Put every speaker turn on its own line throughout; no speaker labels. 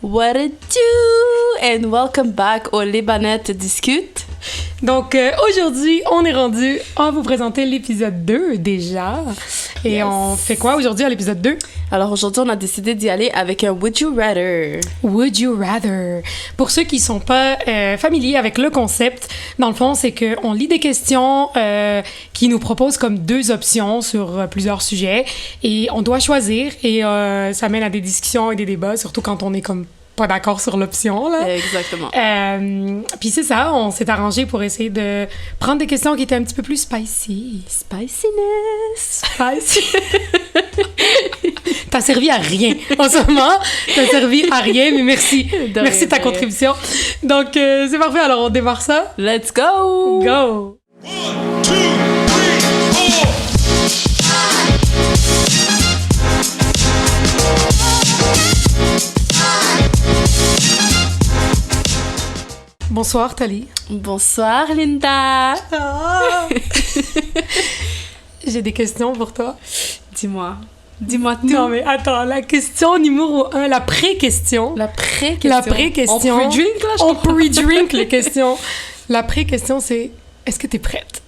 What it do? And welcome back au Libanette Discute.
Donc, aujourd'hui, on est rendu à vous présenter l'épisode 2 déjà. Et yes. On fait quoi aujourd'hui à l'épisode 2?
Alors aujourd'hui, on a décidé d'y aller avec un Would You Rather.
Would You Rather. Pour ceux qui ne sont pas familiers avec le concept, dans le fond, c'est qu'on lit des questions qui nous proposent comme deux options sur plusieurs sujets et on doit choisir et ça mène à des discussions et des débats, surtout quand on est comme pas d'accord sur l'option, là.
Exactement.
Puis c'est ça, on s'est arrangé pour essayer de prendre des questions qui étaient un petit peu plus spicy.
Spiciness!
Spicy! T'as servi à rien en ce moment. T'as servi à rien, mais merci. Merci de ta contribution. Donc, c'est parfait. Alors, on démarre ça.
Let's go!
Go!
1, 2, 3, 4.
Bonsoir, Tali.
Bonsoir, Linda.
Ah. J'ai des questions pour toi.
Dis-moi tout.
Non, mais attends, la question numéro 1, la pré-question.
La pré-question.
La pré-question.
On pre-drink, là?
On pre-drink les questions. La pré-question, c'est, est-ce que t'es prête?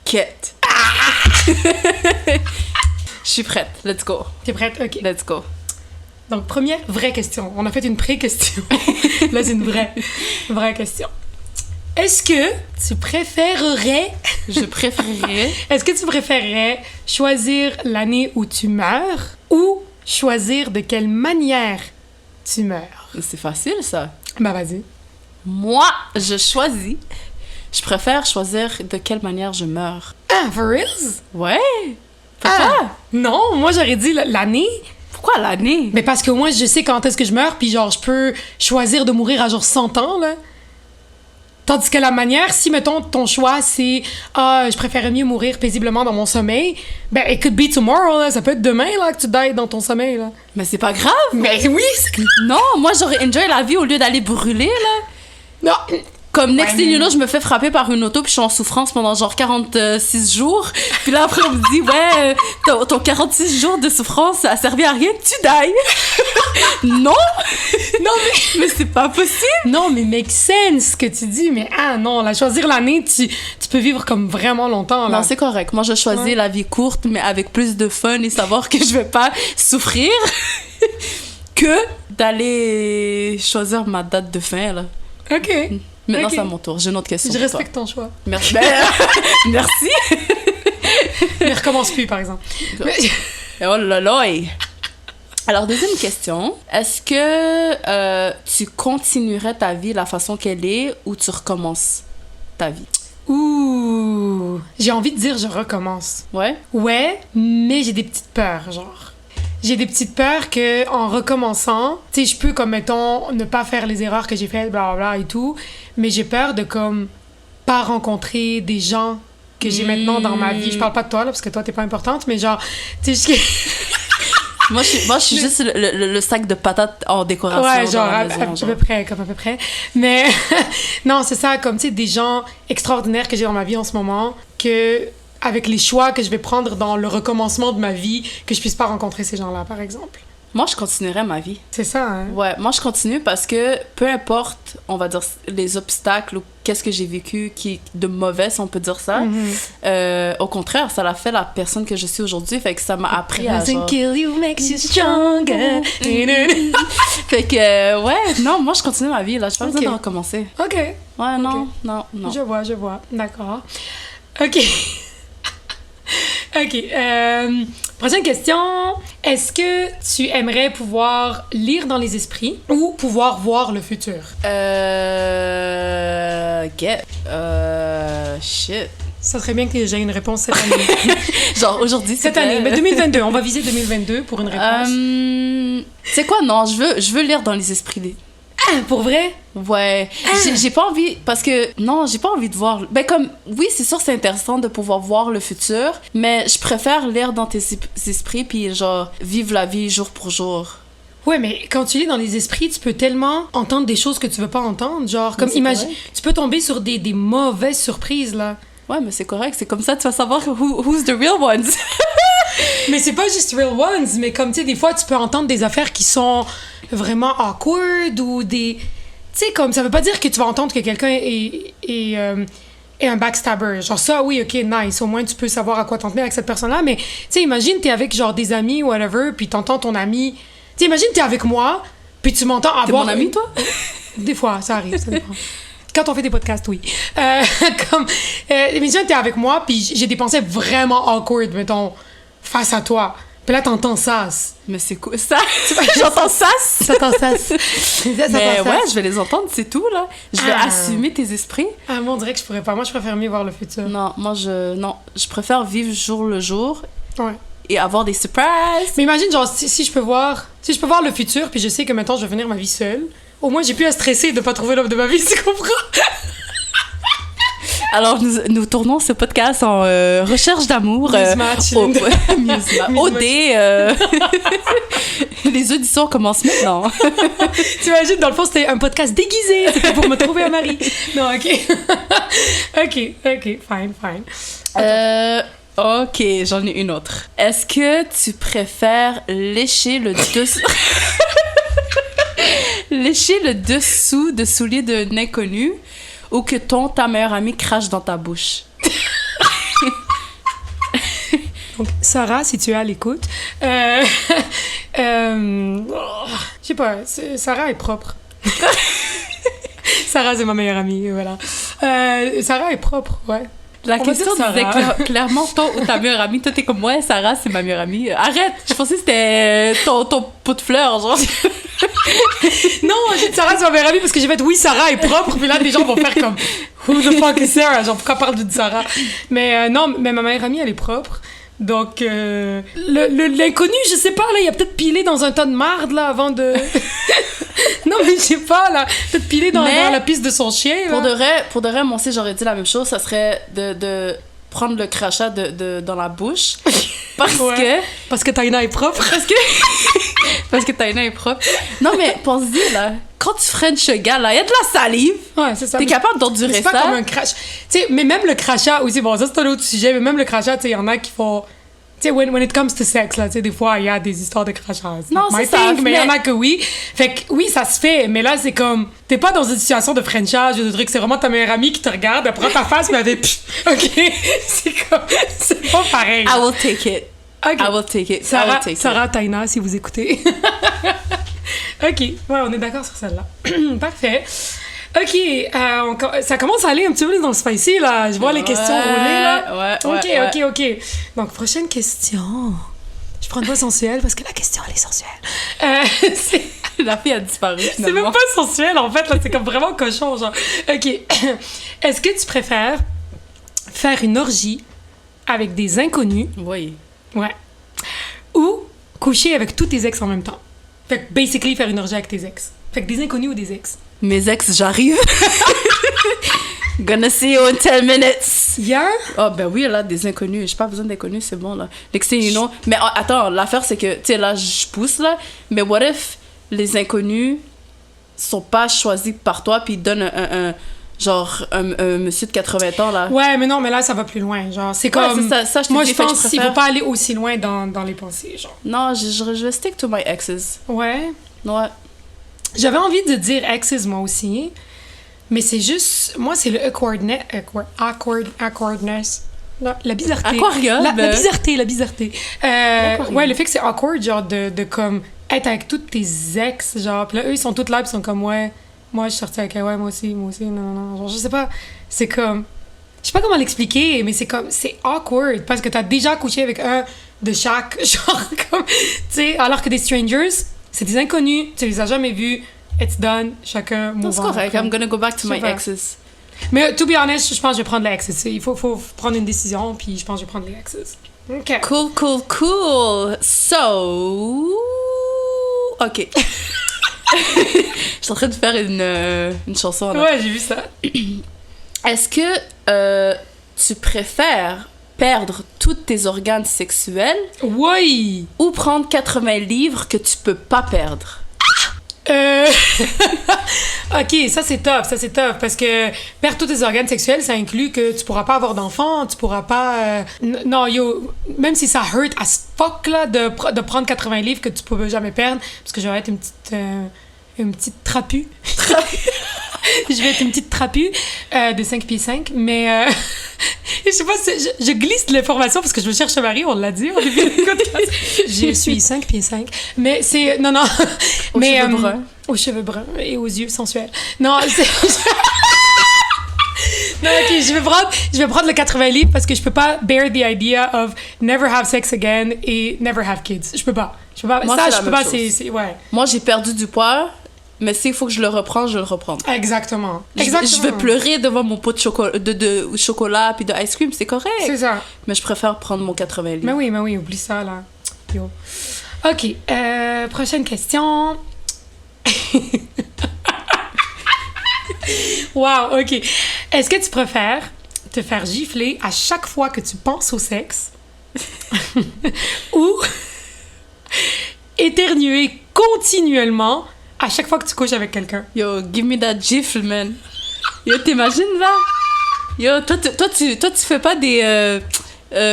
Quête. Je suis prête. Let's go.
T'es prête? OK.
Let's go.
Donc, première vraie question. On a fait une pré-question. Là, c'est une vraie question. Est-ce que tu préférerais...
Je préférerais...
Est-ce que tu préférerais choisir l'année où tu meurs ou choisir de quelle manière tu meurs?
C'est facile, ça.
Ben, vas-y.
Moi, je préfère choisir de quelle manière je meurs.
Ah, for reals?
Ouais. Pourquoi?
Non, moi, j'aurais dit l'année...
Pourquoi l'année?
Mais parce que moi, je sais quand est-ce que je meurs, puis genre, je peux choisir de mourir à genre 100 ans, là. Tandis que la manière, si, mettons, ton choix, c'est « Ah, je préférerais mieux mourir paisiblement dans mon sommeil », ben, it could be tomorrow, là. Ça peut être demain, là, que tu dies dans ton sommeil, là.
Mais c'est pas grave!
Mais oui!
Non, moi, j'aurais enjoy la vie au lieu d'aller brûler, là.
Non!
Comme next thing you know, je me fais frapper par une auto puis je suis en souffrance pendant genre 46 jours. Puis là, après, on me dit, ouais, ton 46 jours de souffrance, ça a servi à rien, tu die. Non! Non, mais c'est pas possible!
Non, mais make sense ce que tu dis, mais non, là, choisir l'année, tu peux vivre comme vraiment longtemps, là.
Non, c'est correct. Moi, je choisis la vie courte, mais avec plus de fun et savoir que je vais pas souffrir que d'aller choisir ma date de fin, là.
OK.
Maintenant,
okay.
c'est à mon tour. J'ai une autre question.
Je respecte ton choix.
Merci. Merci.
Mais recommence plus, par exemple.
Oh là là. Alors, deuxième question. Est-ce que tu continuerais ta vie la façon qu'elle est ou tu recommences ta vie?
Ouh. J'ai envie de dire je recommence.
Ouais?
Ouais, mais j'ai des petites peurs, genre. J'ai des petites peurs que en recommençant, tu sais, je peux, comme, mettons, ne pas faire les erreurs que j'ai faites, blablabla et tout, mais j'ai peur de, comme, pas rencontrer des gens que j'ai maintenant dans ma vie. Je parle pas de toi, là, parce que toi, t'es pas importante, mais genre, tu sais,
Moi, je suis juste le sac de patates en décoration.
Ouais, genre,
à la maison,
à peu près. Mais, non, c'est ça, comme, tu sais, des gens extraordinaires que j'ai dans ma vie en ce moment, que... avec les choix que je vais prendre dans le recommencement de ma vie, que je puisse pas rencontrer ces gens-là, par exemple.
Moi, je continuerais ma vie.
C'est ça, hein?
Ouais, moi, je continue parce que peu importe, on va dire, les obstacles ou qu'est-ce que j'ai vécu qui est de mauvais, si on peut dire ça, au contraire, ça l'a fait la personne que je suis aujourd'hui. Fait que ça m'a appris à, genre...
kill you makes you stronger.
Fait que, ouais, non, moi, je continue ma vie, là. J'ai pas besoin de recommencer.
OK.
Ouais, non.
Je vois. D'accord. OK. OK. Prochaine question. Est-ce que tu aimerais pouvoir lire dans les esprits ou pouvoir voir le futur?
Shit.
Ça serait bien que j'ai une réponse cette année.
Genre aujourd'hui,
cette année. Mais 2022. On va viser 2022 pour une réponse.
Tu sais quoi? Non, je veux lire dans les esprits.
Ah, pour vrai?
Ouais. J'ai pas envie... Parce que... Non, j'ai pas envie de voir... Ben comme... Oui, c'est sûr, c'est intéressant de pouvoir voir le futur, mais je préfère lire dans tes esprits puis genre vivre la vie jour pour jour.
Ouais, mais quand tu lis dans les esprits, tu peux tellement entendre des choses que tu veux pas entendre. Genre, comme imagine... Tu peux tomber sur des mauvaises surprises, là.
Ouais, mais c'est correct. C'est comme ça que tu vas savoir who's the real ones.
Mais c'est pas juste real ones, mais comme, tu sais, des fois, tu peux entendre des affaires qui sont vraiment awkward ou des... Tu sais, comme, ça veut pas dire que tu vas entendre que quelqu'un est un backstabber. Genre ça, oui, OK, nice. Au moins, tu peux savoir à quoi t'en tenir avec cette personne-là. Mais, tu sais, imagine, t'es avec, genre, des amis ou whatever, puis t'entends ton ami... Tu sais, imagine, t'es avec moi, puis tu m'entends avoir...
T'es mon ami, toi?
Des fois, ça arrive, ça dépend. Quand on fait des podcasts, oui. Imagine, t'es avec moi, puis j'ai des pensées vraiment awkward, mettons, face à toi. Puis là, t'entends ça.
Mais c'est quoi ça? J'entends ça?
T'entends ça.
Mais ouais, je vais les entendre, c'est tout, là. Je vais assumer tes esprits.
Ah, moi, on dirait que je pourrais pas. Moi, je préfère mieux voir le futur.
Non, je préfère vivre jour le jour.
Ouais.
Et avoir des surprises.
Mais imagine, genre, si je peux voir le futur, puis je sais que maintenant, je vais finir ma vie seule, au moins, j'ai plus à stresser de pas trouver l'homme de ma vie, tu comprends? Alors,
nous tournons ce podcast en recherche d'amour.
Muse-match.
OD. Les auditions commencent maintenant.
T'imagines, dans le fond, c'était un podcast déguisé. C'était pour me trouver un mari. Non, OK. OK, fine.
OK, j'en ai une autre. Est-ce que tu préfères lécher le dessous... lécher le dessous de souliers d'un inconnu ou que ta meilleure amie crache dans ta bouche?
Donc, Sarah, si tu es à l'écoute, je sais pas, Sarah est propre. Sarah, c'est ma meilleure amie, voilà. Sarah est propre, ouais.
La question disait clairement ton ou ta meilleure amie. Toi, t'es comme, ouais, Sarah, c'est ma meilleure amie. Arrête! Je pensais que c'était ton pot de fleurs, genre.
Non, j'ai dit Sarah, c'est ma meilleure amie parce que j'ai fait, oui, Sarah est propre. Puis là, les gens vont faire comme, who the fuck is Sarah? Genre, pourquoi parle de Sarah? Mais non, mais ma meilleure amie, elle est propre. Donc, l'inconnu, je sais pas, là, il a peut-être pilé dans un tas de marde, là, avant de... Non, mais je sais pas, là, peut-être pilé dans la piste de son chien, là.
Pour de vrai, moi aussi, j'aurais dit la même chose, ça serait de prendre le crachat dans la bouche,
parce que Taina est propre.
Parce que Taina est propre. Non, mais pense-y, là, quand tu frenches un gars, là, il y a de la salive.
Ouais, c'est ça.
T'es capable d'endurer ça.
C'est pas comme un crachat. Tu sais, mais même le crachat aussi, bon, ça c'est un autre sujet, mais même le crachat, tu sais, il y en a qui font... Tu sais, when it comes to sex, là, tu sais, des fois, il y a des histoires de crachats.
Non, c'est ça.
Mais il y en a que oui. Fait que oui, ça se fait, mais là, c'est comme... T'es pas dans une situation de frenchage ou de truc, c'est vraiment ta meilleure amie qui te regarde, elle prend ta face, mais elle fait... OK? C'est comme... C'est pas pareil.
I will take it.
Okay.
I will take it.
Sarah, Taina, si vous écoutez. OK. Ouais, on est d'accord sur celle-là. Parfait. OK. Ça commence à aller un petit peu dans le spicy, là. Je vois les questions rouler, là. OK. Donc, prochaine question. Je prends une voix sensuelle parce que la question, elle est sensuelle.
La fille a disparu, finalement.
C'est même pas sensuel, en fait. Là, c'est comme vraiment cochon, genre. OK. Est-ce que tu préfères faire une orgie avec des inconnus?
Oui.
Ouais. Ou coucher avec tous tes ex en même temps. Fait que, basically, faire une orgie avec tes ex. Fait que des inconnus ou des ex.
Mes ex, j'arrive. Gonna see you in 10 minutes.
Yeah?
Oh, ben oui, là, des inconnus. J'ai pas besoin d'inconnus, c'est bon, là. Next thing you know. Mais attends, l'affaire, c'est que, tu sais, là, je pousse, là. Mais what if les inconnus sont pas choisis par toi puis ils donnent un monsieur de 80 ans, là.
Ouais, mais non, mais là, ça va plus loin. Genre, c'est comme...
Ouais, ça,
moi, je pense qu'il faut pas aller aussi loin dans les pensées, genre.
Non, je vais stick to my exes.
Ouais.
Ouais.
J'avais envie de dire exes, moi aussi. Mais c'est juste... Moi, c'est le awkwardness. La bizarreté.
Aquarium.
La bizarreté. Ouais, le fait que c'est awkward, genre, de comme... être avec toutes tes ex, genre... Puis là, eux, ils sont toutes là, puis ils sont comme, ouais... Moi, je suis sortie avec elle, ouais, moi aussi, non. Genre, je sais pas, c'est comme... Je sais pas comment l'expliquer, mais c'est comme... C'est awkward, parce que t'as déjà couché avec un de chaque, genre, comme... Tu sais, alors que des strangers, c'est des inconnus, tu les as jamais vus, it's done, chacun move on.
C'est correct, I'm gonna go back to my exes.
Mais, to be honest, je pense que je vais prendre les exes. Il faut prendre une décision, puis je pense que je vais prendre les exes. OK.
Cool. So... OK. Je suis en train de faire une chanson. Là.
Ouais, j'ai vu ça.
Est-ce que tu préfères perdre tous tes organes sexuels?
Oui!
Ou prendre 80 livres que tu peux pas perdre?
OK, ça c'est tough, parce que perdre tous tes organes sexuels, ça inclut que tu pourras pas avoir d'enfant, tu pourras pas... Non, yo, même si ça hurt as fuck, là, de prendre 80 livres que tu peux jamais perdre, parce que je vais être une petite trapue. Je vais être une petite trapue de 5 pieds 5, mais je sais pas, je glisse de l'information parce que je me cherche un mari, on l'a dit au début du podcast. Je suis 5 pieds 5, mais c'est... Non,
Aux
mais,
cheveux bruns.
aux cheveux bruns et aux yeux sensuels. Non, c'est... Non, ok, je vais prendre le 80 livres parce que je peux pas bear the idea of never have sex again et never have kids. Je peux pas.
Moi,
ça,
c'est
je
la
peux
même
pas,
chose.
c'est... Ouais.
Moi, j'ai perdu du poids, mais s'il faut que je le reprends, je vais le reprendre.
Exactement.
Je vais pleurer devant mon pot de chocolat puis de ice cream, c'est correct.
C'est ça.
Mais je préfère prendre mon 80 livres.
Mais oui, oublie ça, là. Yo. OK, prochaine question. Wow, OK. Est-ce que tu préfères te faire gifler à chaque fois que tu penses au sexe ou éternuer continuellement à chaque fois que tu couches avec quelqu'un?
Yo, give me that gifle, man. Yo, t'imagines, là? Yo, toi, tu fais pas des...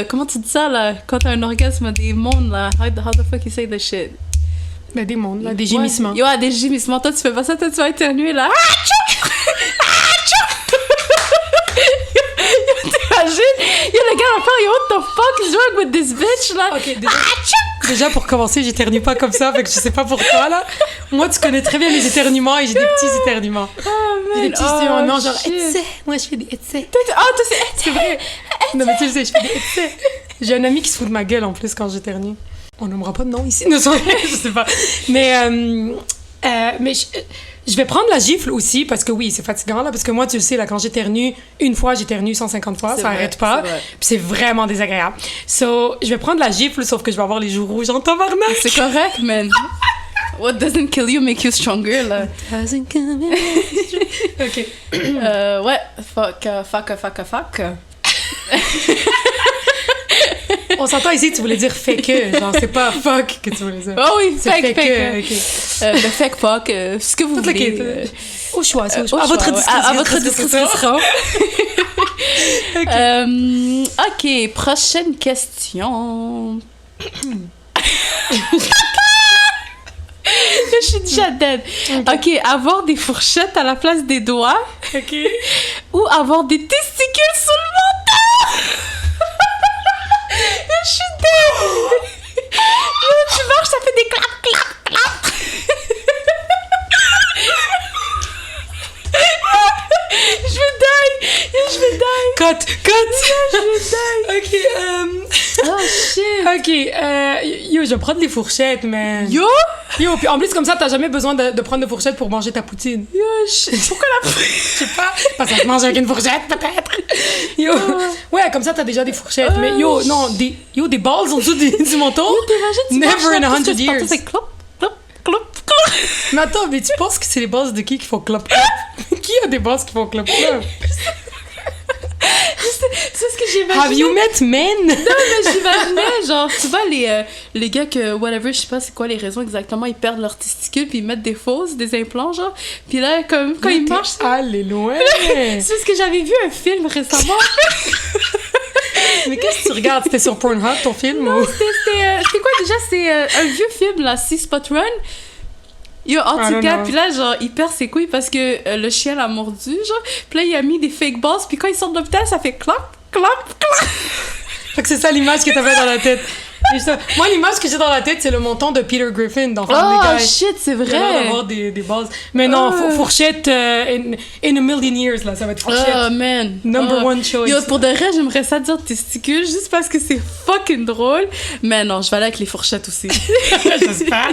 comment tu dis ça, là? Quand t'as un orgasme, des mondes, là. How the fuck you say the shit?
Ben, des mondes, là, des gémissements.
Ouais. Yo, des gémissements. Toi, tu fais pas ça, toi, tu vas éternuer, là. T'imagines? Yo, le gars va faire, yo, what the fuck is wrong with this bitch, là?
OK, déjà, pour commencer, j'éternue pas comme ça, fait que je sais pas pour toi, là. Moi, tu connais très bien les éternuements et j'ai des petits éternuements.
Oh, man.
J'ai des petits éternuements, genre, etse. Moi, je fais des etse.
Toi, c'est...
C'est vrai. Non, mais tu le sais, je fais des etse. J'ai un ami qui se fout de ma gueule, en plus, quand j'éternue. On nommera pas de nom ici. Non, je sais pas. Mais je vais prendre la gifle aussi, parce que oui, c'est fatigant, là, parce que moi, tu le sais, là, quand j'éternue, une fois, j'éternue 150 fois, ça arrête pas. Puis c'est vraiment désagréable. So, je vais prendre la gifle, sauf que je vais avoir les joues rouges en tabarnak.
C'est correct, man. What doesn't kill you make you stronger, là.
Doesn't kill me. OK.
Ouais, fuck.
On s'entend ici, tu voulais dire fait que, genre, c'est pas fuck que tu voulais dire.
Oh oui,
C'est
fake.
OK.
Le fake fuck, ce que vous
Toute
voulez.
Au choix, c'est au
Au
choix. À
choix,
votre
ouais.
discrétion.
À votre discrétion. OK, prochaine question. Je suis déjà dead. OK, avoir des fourchettes à la place des doigts
OK.
ou avoir des testicules sous le menton. Je suis dead. Tu marches, ça fait des clap. Je vais die.
Cut.
Je vais die.
OK,
Oh shit.
OK, yo, je vais prendre les fourchettes, man.
Yo,
Puis en plus, comme ça, t'as jamais besoin de prendre de fourchette pour manger ta poutine.
pourquoi la
Je sais pas, parce que ça se mange avec une fourchette, peut-être. Yo, ouais, comme ça, t'as déjà des fourchettes. Mais yo, non, des balles en dessous du menton.
t'imagines,
Never in 100 years.
C'est clop.
Mais attends, mais tu penses que c'est les bases de qui font clop clop? Qui a des bases qui font clop clop?
C'est ce que j'imagine.
Have you met men?
Non, mais j'imaginais, genre, tu vois, les gars que, whatever, je sais pas c'est quoi les raisons exactement, ils perdent leurs testicules puis ils mettent des fausses, des implants, genre. Puis là, comme, quand ils marchent,
Allez, loin!
c'est parce que j'avais vu un film récemment.
Mais qu'est-ce que tu regardes? C'était sur Pornhub, ton film? Ou...
C'était quoi déjà? C'est un vieux film, là, Six Spot Run. Yo, en tout cas, puis là, genre, il perd ses couilles parce que le chien l'a mordu, genre. Puis là, il a mis des fake balls, puis quand il sort de l'hôpital, ça fait clop.
Fait que c'est ça l'image que t'avais dans la tête. Et ça, moi, l'image que j'ai dans la tête, c'est le menton de Peter Griffin dans Family Guy.
Oh shit, c'est
Il a l'air
vrai.
d'avoir des bases. Mais non, fourchette in a million years, là, ça va être fourchette.
Oh man.
Number one choice.
Yo, pour de vrai, j'aimerais ça dire testicules juste parce que c'est fucking drôle. Mais non, je vais aller avec les fourchettes aussi.
J'espère.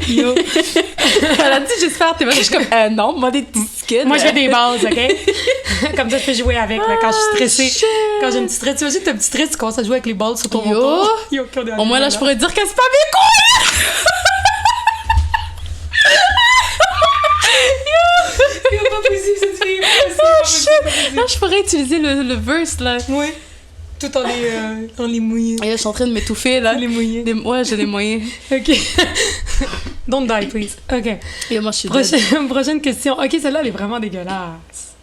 Yo.
Elle a dit j'espère, t'es je suis comme non, moi des testicules.
Moi, je fais des bases, OK? Comme ça, je peux jouer avec là, quand je suis stressée. Quand j'ai une petite stress, tu imagines, t'as un petit stress, tu commences à jouer avec les balles sur ton
Yo.
menton. Yo,
Au moins là, je pourrais dire que c'est pas mes couilles.
C'est pas possible, cette fille.
Oh shit. Là, je pourrais utiliser le verse là.
Oui. Tout en les mouillés.
Et là, je suis en train de m'étouffer là.
Les mouillés.
Ouais, j'ai les moyens.
OK. Don't die, please. OK.
Et moi, je suis dead.
Prochaine question. OK, celle-là, elle est vraiment dégueulasse.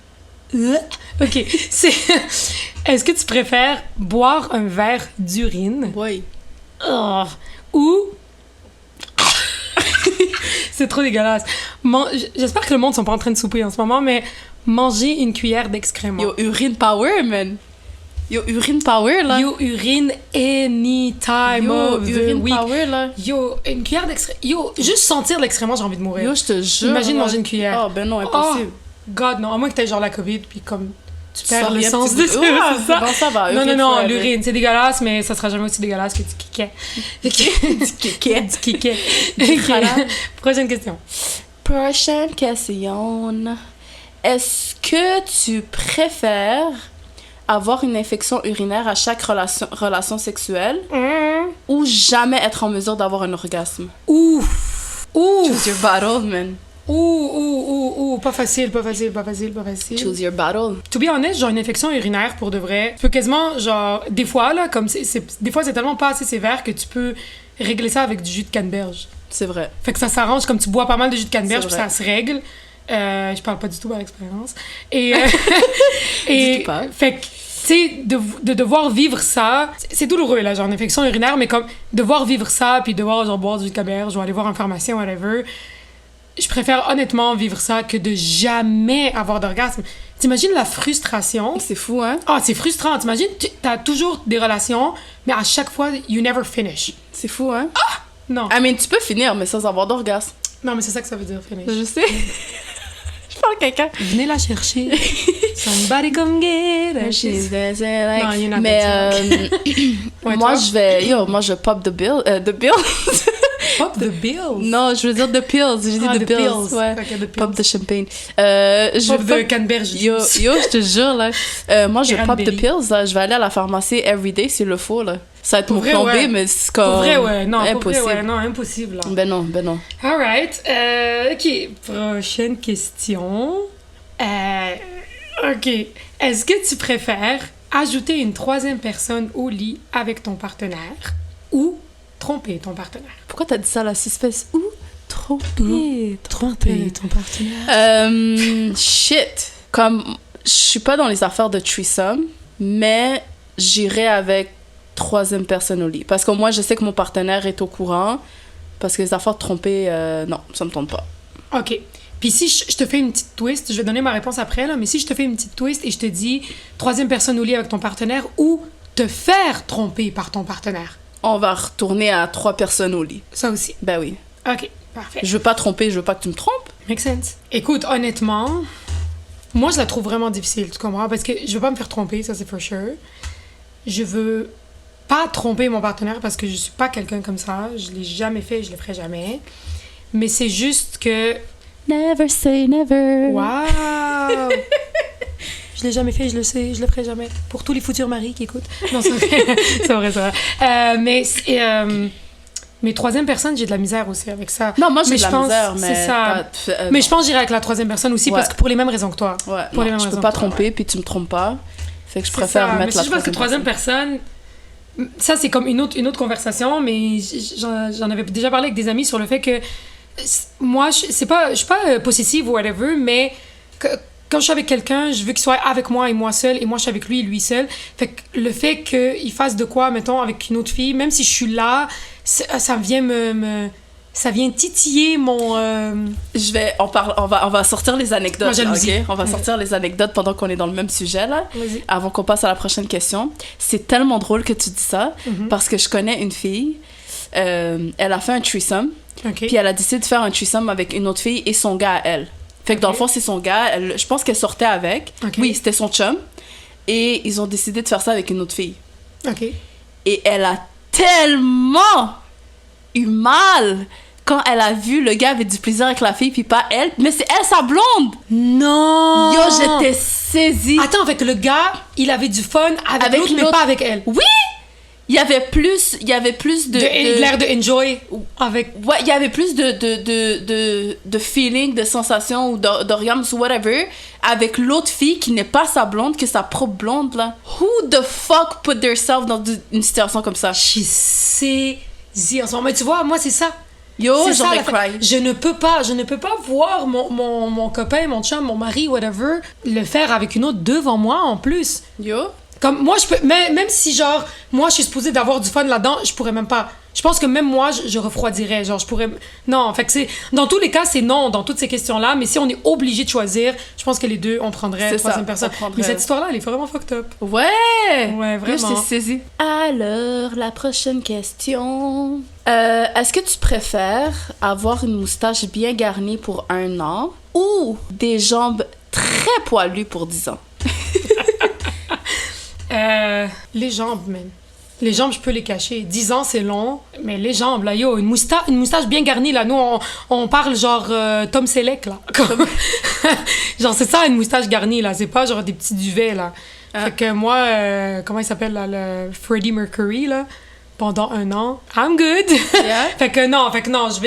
OK. C'est... Est-ce que tu préfères boire un verre d'urine
Oui.
ou... C'est trop dégueulasse. J'espère que le monde ne sont pas en train de souper en ce moment, mais manger une cuillère d'excréments.
Yo, urine power, man. Yo, urine power, là.
Yo, urine any time
Yo,
of the
urine
week.
power, là.
Yo, une cuillère d'excréments. Yo, juste sentir l'excrément, j'ai envie de mourir.
Yo, je te jure.
Imagine
là.
manger une cuillère.
Oh, ben non, impossible.
God, non. À moins que t'aies genre la COVID, puis comme tu perds
Sors
le
rien,
sens
tu
de
dis,
ça.
Ah,
C'est ça.
bon, ça va.
Non,
urine
non, non,
forever.
l'urine, c'est dégueulasse, mais ça sera jamais aussi dégueulasse que du kiké.
Du kéké.
Du kiké.
Voilà.
Prochaine question.
Prochaine question. Est-ce que tu préfères avoir une infection urinaire à chaque relation sexuelle ou jamais être en mesure d'avoir un orgasme?
Ouf.
Choose your battle, man.
Pas facile, pas facile, pas facile, pas facile.
Choose your battle.
To be honest, genre une infection urinaire pour de vrai, tu peux quasiment, genre, des fois, là, comme des fois c'est tellement pas assez sévère que tu peux régler ça avec du jus de canneberge.
C'est vrai.
Fait que ça s'arrange, comme tu bois pas mal de jus de canneberge,
C'est
puis
vrai.
ça se règle. Je parle pas du tout par expérience. Et,
Du tout pas.
fait que, tu sais, de devoir vivre ça, c'est douloureux, là, genre une infection urinaire, mais comme devoir vivre ça, puis devoir, genre, boire du jus de canneberge, ou aller voir un pharmacien, whatever, je préfère honnêtement vivre ça que de jamais avoir d'orgasme. T'imagines la frustration?
C'est fou, hein?
Ah, c'est frustrant. T'imagines, t'as toujours des relations, mais à chaque fois, you never finish.
C'est fou, hein?
Non.
I mean, tu peux finir, mais sans avoir d'orgasme.
Non, mais c'est ça que ça veut dire, finish.
Je sais. Je parle à quelqu'un.
Venez la chercher. Somebody come get her. Non, you're not
Mais
Ouais,
moi,
toi?
moi, je pop the bill. The bill?
Pop the bills.
Non, je veux dire the pills. J'ai dit
Ah,
the pills. Ouais.
Ok, the pills.
Pop the champagne. Je
Pop
veux
de canneberge.
Yo, je te jure, là. Moi, je pop the
Cranberry.
pills, là. Je vais aller à la pharmacie everyday s'il le faut, là. Ça va être
Pour
mon
vrai,
plan
ouais.
B, mais c'est comme...
Pour vrai, ouais. Non,
impossible.
pour vrai, ouais. Non, impossible, là.
Ben non, ben non.
Alright. OK. Prochaine question. OK. Est-ce que tu préfères ajouter une troisième personne au lit avec ton partenaire ou tromper ton partenaire?
Pourquoi t'as dit ça, la suspense? Ou tromper
ton partenaire.
Shit. Comme, je suis pas dans les affaires de threesome, mais j'irai avec troisième personne au lit. Parce que moi, je sais que mon partenaire est au courant. Parce que les affaires de tromper, non, ça me tente pas.
OK. Puis si je te fais une petite twist, je vais donner ma réponse après, là, mais si je te fais une petite twist et je te dis troisième personne au lit avec ton partenaire ou te faire tromper par ton partenaire.
On va retourner à 3 personnes au lit.
Ça aussi.
Ben oui.
OK, parfait.
Je veux pas tromper, je veux pas que tu me trompes.
Make sense. Écoute, honnêtement, moi, je la trouve vraiment difficile, tu comprends? Parce que je veux pas me faire tromper, ça c'est for sure. Je veux pas tromper mon partenaire parce que je suis pas quelqu'un comme ça. Je l'ai jamais fait et je le ferai jamais. Mais c'est juste que...
Never say never.
Wow! Je l'ai jamais fait, je le sais, je le ferai jamais. Pour tous les futurs maris qui écoutent. Non, c'est vrai, c'est vrai, c'est vrai. Mais troisième personne, j'ai de la misère aussi avec ça.
Non, moi j'ai
Mais
de
je
la
pense-
misère, mais...
c'est ça.
pas-
Mais
non.
je pense que j'irai avec la troisième personne aussi
Ouais.
parce que pour les mêmes raisons que toi.
Ouais,
Pour les
non,
mêmes
je
raisons
peux pas
que toi,
tromper, puis tu me trompes pas. Fait que je
C'est
préfère
ça.
mettre
Mais c'est
la
juste parce que troisième
personne.
personne, ça c'est comme une autre conversation, mais j'en avais déjà parlé avec des amis sur le fait que moi, je suis pas possessive ou whatever, mais quand je suis avec quelqu'un, je veux qu'il soit avec moi et moi seul, et moi je suis avec lui et lui seul. Fait que le fait qu'il fasse de quoi, mettons, avec une autre fille, même si je suis là, ça vient ça vient titiller mon...
On va sortir les anecdotes,
Ma jalousie.
là, ok? On va sortir les anecdotes pendant qu'on est dans le même sujet, là.
Vas-y.
Avant qu'on passe à la prochaine question. C'est tellement drôle que tu dis ça, parce que je connais une fille, elle a fait un threesome,
OK.
puis elle a décidé de faire un threesome avec une autre fille et son gars à elle. Fait que dans le fond, c'est son gars, je pense qu'elle sortait avec.
Ok.
Oui, c'était son chum. Et ils ont décidé de faire ça avec une autre fille.
OK.
Et elle a tellement eu mal quand elle a vu le gars avait du plaisir avec la fille, puis pas elle. Mais c'est elle, sa blonde!
Non!
Yo, j'étais saisie.
Attends, fait que le gars, il avait du fun avec l'autre, mais
l'autre.
pas avec elle.
Oui! Il y avait plus de...
L'air de enjoy avec...
Ouais, il y avait plus de feeling, de sensation ou d'orgasme ou whatever avec l'autre fille qui n'est pas sa blonde que sa propre blonde, là. Who the fuck put themselves dans une situation comme ça?
Je suis saisie en ce moment. Mais tu vois, moi, c'est ça.
Yo,
C'est ça,
j'aurais
la
cry.
Je ne peux pas voir mon copain, mon chum, mon mari, whatever, le faire avec une autre devant moi en plus.
Yo.
Comme moi, je peux, même si genre, moi, je suis supposée d'avoir du fun là-dedans, je pourrais même pas. Je pense que même moi, je refroidirais. Genre, je pourrais. Non, fait que c'est. Dans tous les cas, c'est non dans toutes ces questions-là. Mais si on est obligé de choisir, je pense que les deux, on prendrait
C'est
la troisième
ça,
personne.
on prendrait-
Mais cette histoire-là, elle est vraiment fucked up.
Ouais!
Ouais, vraiment.
Yo, je t'ai saisi. Alors, la prochaine question. Est-ce que tu préfères avoir une moustache bien garnie pour 1 an ou des jambes très poilues pour 10 ans?
Les jambes, man. Les jambes, je peux les cacher. 10 ans, c'est long. Mais les jambes, là, yo, une moustache bien garnie, là. Nous, on parle genre Tom Selleck, là. Genre, c'est ça, une moustache garnie, là. C'est pas genre des petits duvets, là. Fait que moi, comment il s'appelle, là, le Freddie Mercury, là, pendant 1 an, I'm good.
Yeah.
Fait que non, je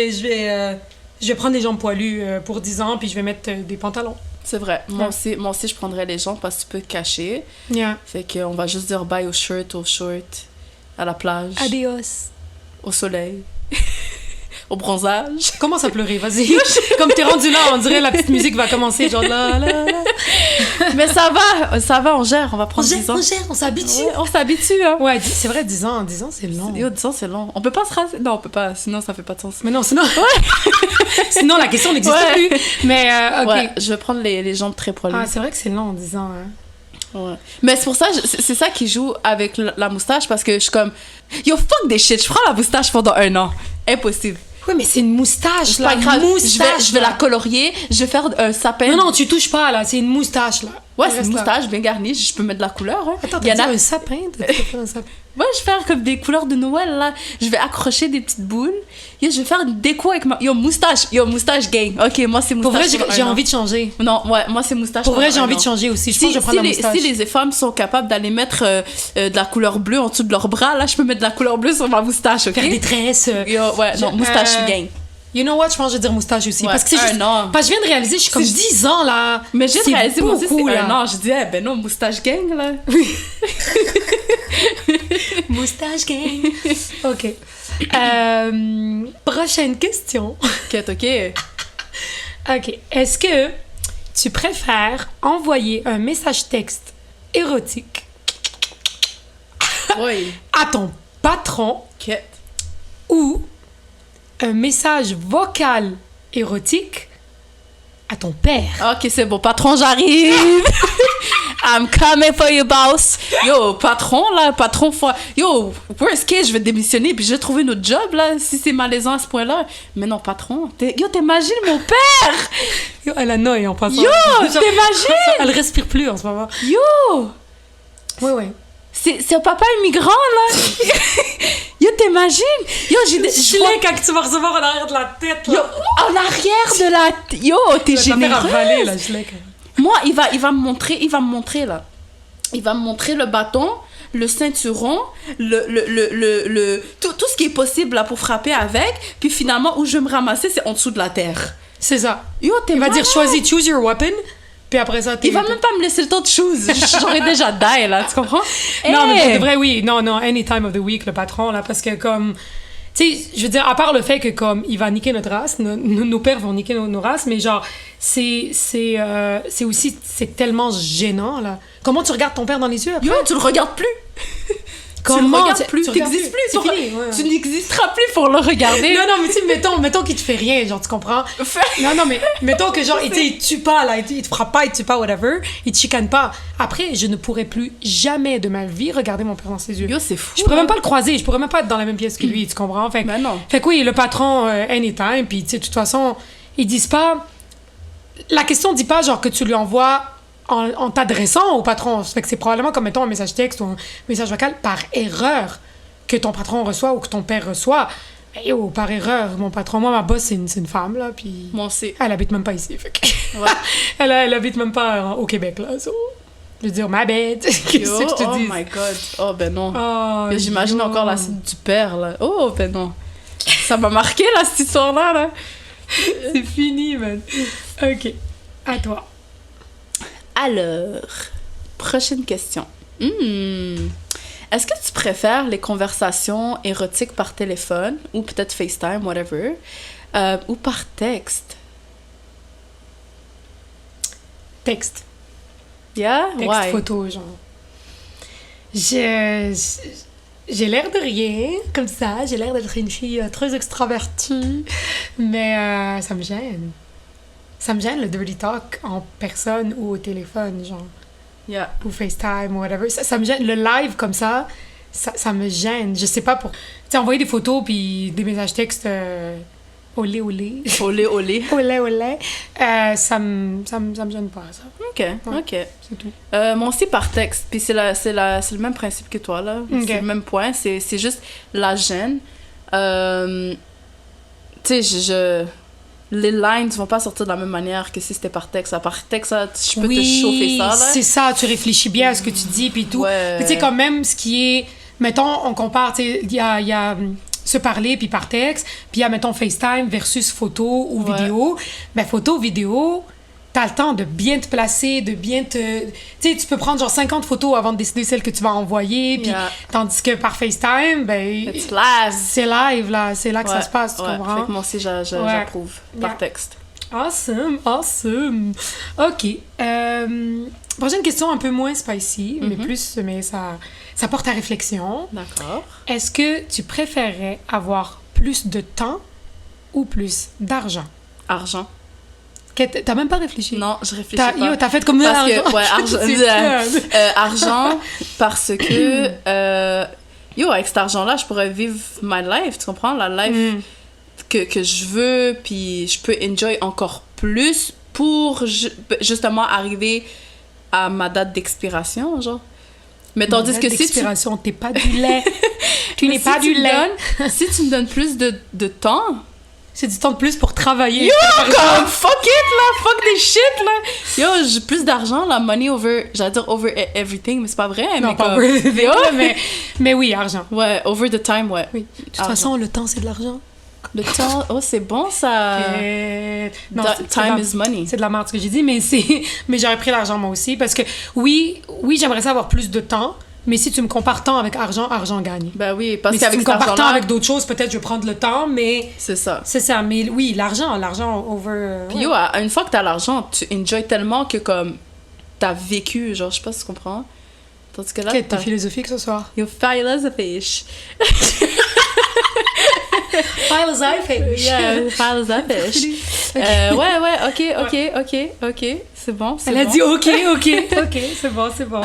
vais prendre des jambes poilues pour 10 ans, puis je vais mettre des pantalons.
C'est vrai.
Ouais.
Moi aussi, je prendrais les jambes parce que tu peux te cacher.
Yeah.
Fait qu'on va juste dire bye aux shorts, à la plage,
Adios.
au soleil, au bronzage.
Commence à pleurer, vas-y. Comme t'es rendu là, on dirait la petite musique va commencer, genre là, là, là.
Mais ça va, on gère, on va prendre 10 ans.
on s'habitue.
Ouais, on s'habitue, hein.
Ouais, c'est vrai, 10 ans, c'est long.
Yo, 10 ans, c'est long. On peut pas se raser. Non, on peut pas, sinon ça fait pas de sens.
Mais non, sinon... sinon, la question n'existe
Ouais.
plus. Mais, OK.
Ouais, je vais prendre les jambes très poilues.
Ah, c'est vrai que c'est long, 10 ans. Hein.
Ouais. Mais c'est pour ça, c'est ça qui joue avec la moustache parce que je suis comme, yo, fuck des shit, je prends la moustache pendant 1 an. Impossible.
Oui, mais c'est une moustache,
C'est
là.
pas grave.
Moustache,
Je vais
là.
la colorier, je vais faire un sapin.
Non, non, tu touches pas, là. C'est une moustache, là.
Ouais,
Elle
c'est une
reste là.
moustache bien garnie, je peux mettre de la couleur. Hein.
Attends,
Il y
t'as
en
dit
a.
un sapin? T'as dit un sapin?
Ouais, je vais faire comme des couleurs de Noël, là. Je vais accrocher des petites boules. Yo, je vais faire une déco avec ma. Yo, moustache gang. Ok, moi, c'est moustache.
Pour vrai,
pour
j'ai
1 an.
envie de changer.
Non, ouais, moi, c'est moustache.
Pour vrai,
pendant
j'ai
1
envie
an.
de changer aussi. Je pense que je vais prendre la moustache.
Si les femmes sont capables d'aller mettre de la couleur bleue en dessous de leur bras, là, je peux mettre de la couleur bleue sur ma moustache, ok?
Faire des tresses.
Yo, ouais, non, moustache gang.
You know what? Je pense que je vais dire moustache aussi.
Ouais,
parce que c'est juste.
1 an.
Parce que je viens de réaliser, je suis comme
C'est
10 ans, là.
Mais j'ai
C'est
réalisé, moi aussi,
beaucoup,
c'est
là.
1 an. Je dis, eh ben non, moustache gang, là.
Moustache gang. OK. Prochaine question.
Ok.
OK. Est-ce que tu préfères envoyer un message texte érotique
Oui.
à ton patron
Ok.
ou un message vocal érotique à ton père?
Ok, c'est bon. Patron, j'arrive. I'm coming for you, boss. Yo, patron, là, Yo, worst case, je vais démissionner puis je vais trouver une autre job, là, si c'est malaisant à ce point-là. Mais non, patron. Yo, t'imagines mon père?
Yo, elle a noé en passant.
Yo, t'imagines?
Elle respire plus en ce moment.
Yo!
Ouais.
C'est un papa immigrant, là. Yo, t'imagines? Yo, je vois...
quand tu vas recevoir en arrière de la tête,
Yo, en arrière de la... Yo, t'es généreuse.
avaler, la Schleck.
Moi, il va me montrer, là. Il va me montrer le bâton, le ceinturon, tout ce qui est possible, là, pour frapper avec. Puis finalement, où je vais me ramasser, c'est en dessous de la terre.
C'est ça.
Yo, t'es
Il va dire
malade.
choisis, choose your weapon. Puis après ça,
Il va même pas me laisser le temps de choose. J'aurais déjà die, là, tu comprends?
Non, mais
Hey!
pour de vrai, oui. Non, any time of the week, le patron, là, parce que comme... Tu sais, je veux dire, à part le fait que comme il va niquer notre race, nos pères vont niquer nos races, mais genre, c'est aussi, c'est tellement gênant, là. Comment tu regardes ton père dans les yeux après?
Yo, tu le regardes plus.
Comment
tu le regardes plus,
tu regardes
t'existes plus.
c'est fini, ouais.
Tu n'existeras plus pour le regarder.
Non, mais tu sais, mettons qu'il te fait rien, genre, tu comprends? Non, mais mettons que genre, il te tue pas, là, il te frappe pas, il te tue pas, whatever, il te chicane pas. Après, je ne pourrais plus jamais de ma vie regarder mon père dans ses yeux.
Yo, c'est fou.
Je pourrais même pas le croiser, je pourrais même pas être dans la même pièce que lui, tu comprends? Fait,
Ben non.
Fait que oui, le patron, anytime, puis tu sais, de toute façon, ils disent pas... La question dit pas, genre, que tu lui envoies en t'adressant au patron. Fait que c'est probablement comme, mettons, un message texte ou un message vocal par erreur que ton patron reçoit ou que ton père reçoit. Mais yo, par erreur, mon patron, moi, ma boss, c'est une femme, là, puis...
Moi aussi.
Elle habite même pas ici, fait que...
Ouais.
elle habite même pas au Québec, là, so... Je veux dire, ma bête, qu'est-ce que je te
Oh
dis?
my god. Oh, ben non.
Oh,
Mais j'imagine
yo.
encore la scène du père, là. Oh, ben non. Ça m'a marqué, là, cette histoire-là, là.
C'est fini, man. OK. À toi.
Alors, prochaine question. est-ce que tu préfères les conversations érotiques par téléphone ou peut-être FaceTime, whatever, ou par texte?
Texte.
Yeah?
Texte
Why?
photo, genre. J'ai l'air de rien, comme ça. J'ai l'air d'être une fille très extravertie. Mais ça me gêne. Ça me gêne le dirty talk en personne ou au téléphone, genre.
Yeah.
Ou FaceTime ou whatever. Ça me gêne. Le live comme ça me gêne. Je sais pas pour... Tu sais, envoyer des photos puis des messages textes... olé, olé.
Olé, olé.
Olé, olé. Ça me gêne pas, ça.
OK,
Ouais.
OK.
C'est tout.
Moi aussi par texte. Puis c'est le même principe que toi, là.
Ok.
C'est le même point. C'est juste la gêne. Tu sais, les lines vont pas sortir de la même manière que si c'était par texte. Par texte, ça, je peux te chauffer ça, là.
C'est ça. Tu réfléchis bien à ce que tu dis puis tout.
Ouais.
Mais tu sais, quand même, ce qui est... Mettons, on compare, tu sais, il y a se parler puis par texte, puis il y a, mettons, FaceTime versus photo ou
Ouais.
vidéo. Ben, photo, vidéo... T'as le temps de bien te placer, de bien te... Tu sais, tu peux prendre genre 50 photos avant de décider celle que tu vas envoyer, puis
Yeah.
tandis que par FaceTime, ben...
It's live.
C'est live, là. C'est là que ça se passe, tu
ouais.
comprends?
Fait que moi aussi, j'approuve par
Yeah.
texte.
Awesome, awesome. OK. Prochaine question un peu moins spicy, mais ça porte à réflexion.
D'accord.
Est-ce que tu préférerais avoir plus de temps ou plus d'argent?
Argent.
T'as même pas réfléchi?
Non, je réfléchis pas.
T'as fait comme
Parce
argent.
que, ouais, argent,
C'est
argent, parce que, avec cet argent-là, je pourrais vivre my life, tu comprends? La life que je veux, puis je peux enjoy encore plus pour justement arriver à ma date d'expiration, genre. Mais tandis que si tu...
t'es pas du lait. Tu n'es
si
pas du
tu me
lait.
si tu me donnes plus de temps...
C'est du temps de plus pour travailler.
Yo, comme, fuck it, là, fuck des shit, là. Yo, j'ai plus d'argent, la money over, j'allais dire over everything, mais c'est pas vrai,
Non,
mais
pas
comme,
over,
yo,
mais oui, argent.
ouais, over the time, ouais.
Oui. De toute
Argent.
façon, le temps, c'est de l'argent.
Le temps, oh, c'est bon, ça.
Non,
Time is money.
C'est de la merde ce que j'ai dit, mais j'aurais pris l'argent moi aussi, parce que oui, j'aimerais ça avoir plus de temps, mais si tu me compares temps avec argent, argent gagne.
Ben oui, parce
Mais si tu
qu'avec
me
cet
compares temps
argent-là,
avec d'autres choses, peut-être je vais prendre le temps, mais
c'est ça.
c'est ça. Mais oui, l'argent over...
Puis
ouais.
yo, une fois que t'as l'argent, tu enjoy tellement que comme, t'as vécu, genre, je sais pas si tu comprends. Tandis que là,
Ok, t'es philosophique ce soir.
Yo, philosophish.
Philosophique.
Yeah, philosophish. Ouais, ok, c'est bon, c'est
Elle a
bon.
dit ok, c'est bon, c'est bon.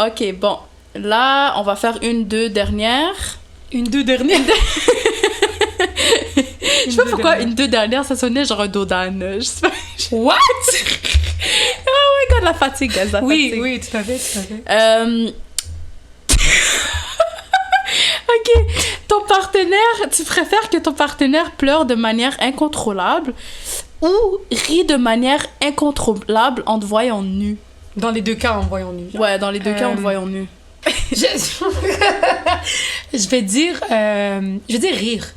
Ok, bon. Là, on va faire une, deux dernières.
Une, deux dernières.
Je sais pas pourquoi une, deux dernières, ça sonnait genre un dodane. Je sais pas.
What?
Oh my god, la fatigue, guys, la
Oui,
fatigue.
oui, tout à fait.
Ok, ton partenaire, tu préfères que ton partenaire pleure de manière incontrôlable ou rit de manière incontrôlable en te voyant nu?
Dans les deux cas, en voyant nu.
Ouais, dans les deux cas, en te voyant nu.
Je vais dire rire.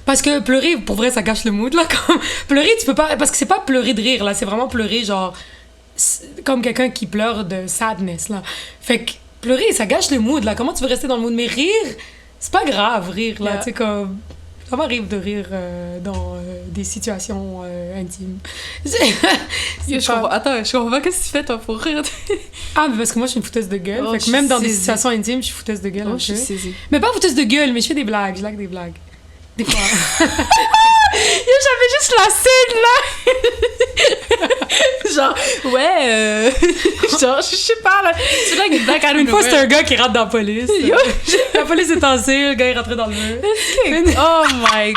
Parce que pleurer, pour vrai, ça gâche le mood, là. Comme... Pleurer, tu peux pas... Parce que c'est pas pleurer de rire, là. C'est vraiment pleurer, genre... Comme quelqu'un qui pleure de sadness, là. Fait que pleurer, ça gâche le mood, là. Comment tu veux rester dans le mood? Mais rire, c'est pas grave, rire, là.
Yeah.
Tu sais, comme... Ça m'arrive de rire dans des situations intimes.
Yo, je comprends. Attends, je comprends pas qu'est-ce que tu fais, toi, pour rire.
Ah, mais parce que moi, je suis une fouteuse de gueule.
Oh,
fait
je
que même
suis
dans des
saisie.
situations intimes, je suis fouteuse de gueule.
Oh,
un
je suis
peu.
saisie.
Mais pas fouteuse de gueule, mais je fais des blagues. Je like des blagues. Des fois.
Yo, j'avais juste la scène, là! Genre, ouais, genre, je sais pas, là. C'est là que Black
Une fois, c'était un gars qui rentre dans la police.
Yo.
La police est tassée, le gars est rentré dans le mur.
Oh my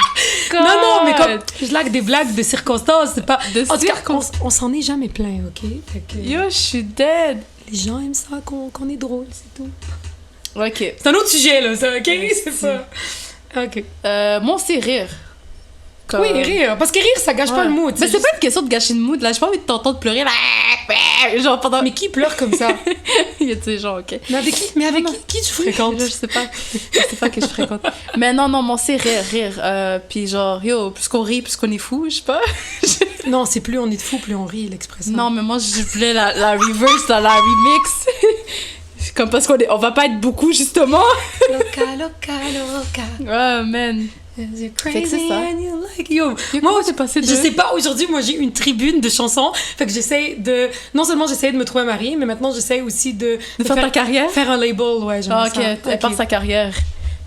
god!
Non, mais comme je like des blagues de circonstances, c'est pas...
De
En tout cas,
circonstances.
on s'en est jamais plaint, OK? Fait que
Yo, je suis dead!
les gens aiment ça, qu'on est drôle, c'est tout.
Ok.
C'est un autre sujet, là, ça, OK?
Merci.
C'est pas... OK.
Moi, c'est rire. Comme-
Oui, rire. Parce que rire, ça gâche pas
Ouais.
le mood.
Mais c'est pas une question de gâcher le mood, là. J'ai pas envie de t'entendre pleurer, là. Genre, pendant...
Mais qui pleure comme ça?
Il y a des gens, ok.
Mais avec qui tu fréquentes?
Je sais pas. Je sais pas que je fréquente. Mais non, moi, c'est rire. Puis genre, yo, plus qu'on rit, plus qu'on est fou, je sais pas.
Non, c'est plus on est de fou, plus on rit, l'expression.
Non, mais moi, je voulais la reverse, la remix. Comme parce on va pas être beaucoup, justement.
Loca.
Oh, man.
You're
Fait que c'est
crazy
ça.
and you like yo.
Moi, c'est passé de...
Je sais pas, aujourd'hui, moi, j'ai une tribune de chansons. Fait que j'essaie de... Non seulement j'essaie de me trouver un mari, mais maintenant, j'essaie aussi de
faire ta carrière?
Faire un label, ouais, j'aime
Ah,
ça.
ok, elle part sa carrière.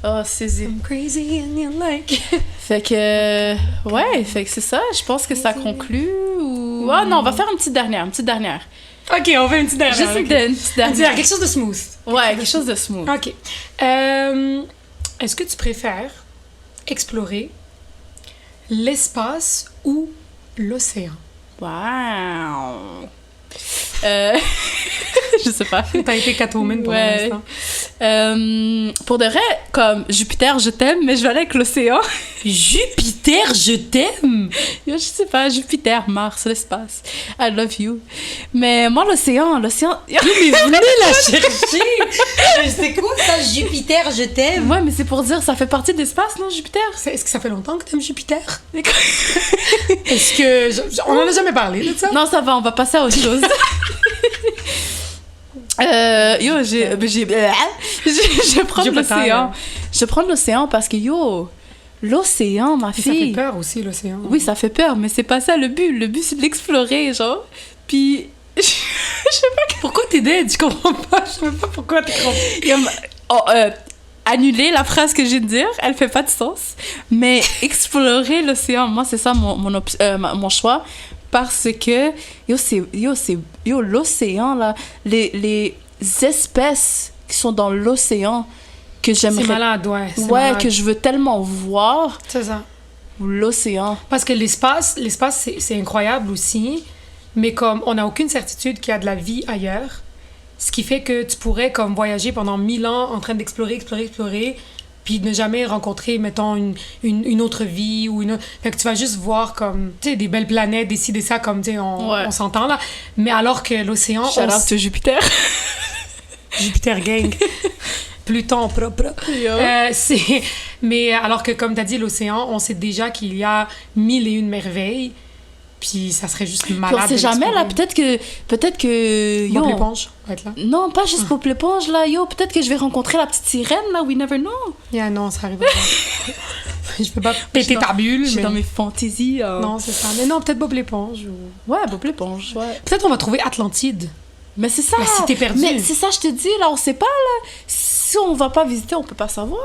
Oh, saisie.
I'm crazy and you like...
Fait que... Ouais, fait que c'est ça. Je pense que ça conclut ou... Ah non, on va faire une petite dernière.
Ok, on fait une petite dernière.
Juste
ok.
une petite dernière.
Quelque chose de smooth.
Ouais, quelque chose de smooth.
Ok. Est-ce que tu préfères explorer l'espace ou l'océan?
Wow. Je sais pas.
T'as été Catwoman pour
Ouais.
l'instant.
Pour de vrai, comme Jupiter, je t'aime, mais je vais aller avec l'océan.
Jupiter, je t'aime!
Yo, je sais pas, Jupiter, Mars, l'espace. I love you. Mais moi, l'océan.
Mais venez la chercher! C'est quoi ça, Jupiter, je t'aime?
Ouais, mais c'est pour dire, ça fait partie de l'espace, non, Jupiter?
Est-ce que ça fait longtemps que t'aimes Jupiter? Est-ce que... on en a jamais parlé de ça?
Non, ça va, on va passer à autre chose. Yo, je vais prendre
Jupiter.
l'océan. Je vais prendre l'océan parce que, yo, l'océan, ma
Ça fait
fille.
peur aussi, l'océan.
Oui, ça fait peur, mais c'est pas ça le but. Le but, c'est de l'explorer, genre. Puis, je sais pas.
Pourquoi t'es dead? Je comprends pas. Je sais même pas pourquoi t'es comprends.
Annuler la phrase que je viens de dire, elle fait pas de sens. Mais explorer l'océan, moi, c'est ça mon choix. Parce que, yo, l'océan, là, les espèces qui sont dans l'océan que j'aimerais...
C'est malade, ouais. c'est
Ouais,
malade.
que je veux tellement voir.
C'est ça.
L'océan.
Parce que l'espace c'est incroyable aussi, mais comme on n'a aucune certitude qu'il y a de la vie ailleurs, ce qui fait que tu pourrais comme voyager pendant 1000 ans en train d'explorer, puis ne jamais rencontrer, mettons, une autre vie ou une autre... Fait que tu vas juste voir comme, tu sais, des belles planètes, des ci, des ça, comme, tu sais, on s'entend là. Mais alors que l'océan...
Shout out to Jupiter.
Jupiter gang. Pluton propre.
Yo.
Mais alors que, comme tu as dit, l'océan, on sait déjà qu'il y a 1001 merveilles, puis ça serait juste malade.
Puis on sait
de
jamais, là,
l'explorer.
peut-être que
Bob l'éponge va être là.
Non, pas juste Bob l'éponge, là, yo. Peut-être que je vais rencontrer la petite sirène, là, we never know.
Yeah, non, ça arrivera pas. Je peux pas péter ta bulle,
Je suis
mais...
dans mes fantaisies.
Non, c'est ça. Mais non, peut-être Bob l'éponge. Ou...
Ouais, Bob l'éponge, ouais.
Peut-être on va trouver Atlantide.
Mais c'est ça.
La cité perdue.
Mais c'est ça, je te dis, là, on sait pas, là. Si on va pas visiter, on peut pas savoir.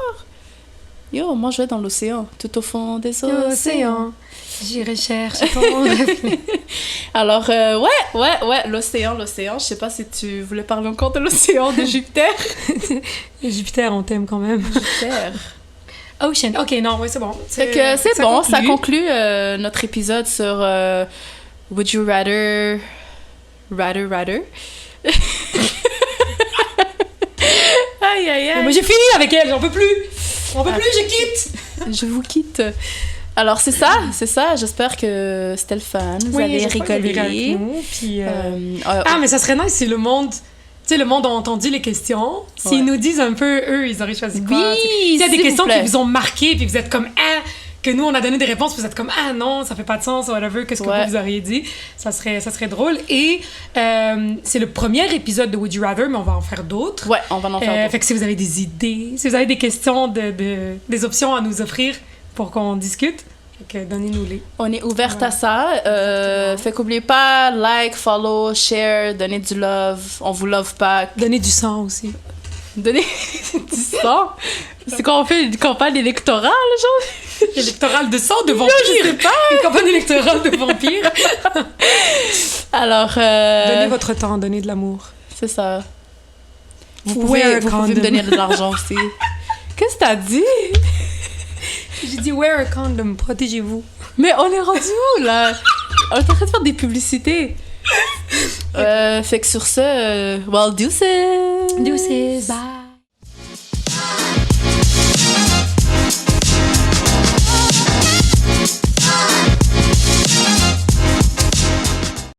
Yo, moi, je vais dans l'océan, tout au fond des océans.
Océan. J'irai chercher ton reflet.
Alors, ouais, l'océan. Je sais pas si tu voulais parler encore de l'océan de Jupiter.
Jupiter, on t'aime quand même.
Jupiter.
Ocean. Ok, non, ouais, c'est bon.
Fait que c'est bon, ça conclut notre épisode sur Would You Rather. Aïe, aïe, aïe.
Mais j'ai fini avec elle, j'en peux plus. Je quitte.
Je vous quitte. Alors, c'est ça. J'espère que c'était le fun. Vous avez
j'espère que vous
rigolé.
avez ri avec nous, puis, mais ça serait nice si le monde... Tu sais, le monde a entendu les questions. S'ils
Ouais.
nous disent un peu, eux, ils auraient choisi quoi.
Oui,
s'il y a des
s'il
questions
vous plaît.
qui vous ont marqué, puis vous êtes comme, que nous, on a donné des réponses, puis vous êtes comme, non, ça fait pas de sens, whatever, qu'est-ce que
Ouais.
vous auriez dit. Ça serait drôle. Et c'est le premier épisode de Would You Rather, mais on va en faire d'autres.
Ouais, on va en faire d'autres.
Fait que si vous avez des idées, si vous avez des questions, des options à nous offrir pour qu'on discute, fait que donnez-nous-les.
On est ouverte à ça. Fait qu'oubliez pas, like, follow, share, donnez du love. On vous love pas.
Donnez du sang aussi.
Donnez du sang. C'est quand on fait une campagne électorale, genre.
Électorale de sang, de vampire.
Je sais pas.
Une campagne électorale de vampire.
Alors,
Donnez votre temps, donnez de l'amour.
c'est ça. Vous
Wear a
pouvez me
condom.
donner de l'argent aussi. Qu'est-ce que t'as dit?
J'ai dit wear a condom, protégez-vous.
Mais on est rendu où, là? On est en train de faire des publicités. Fait que sur ce, well, deuces!
Deuces, bye.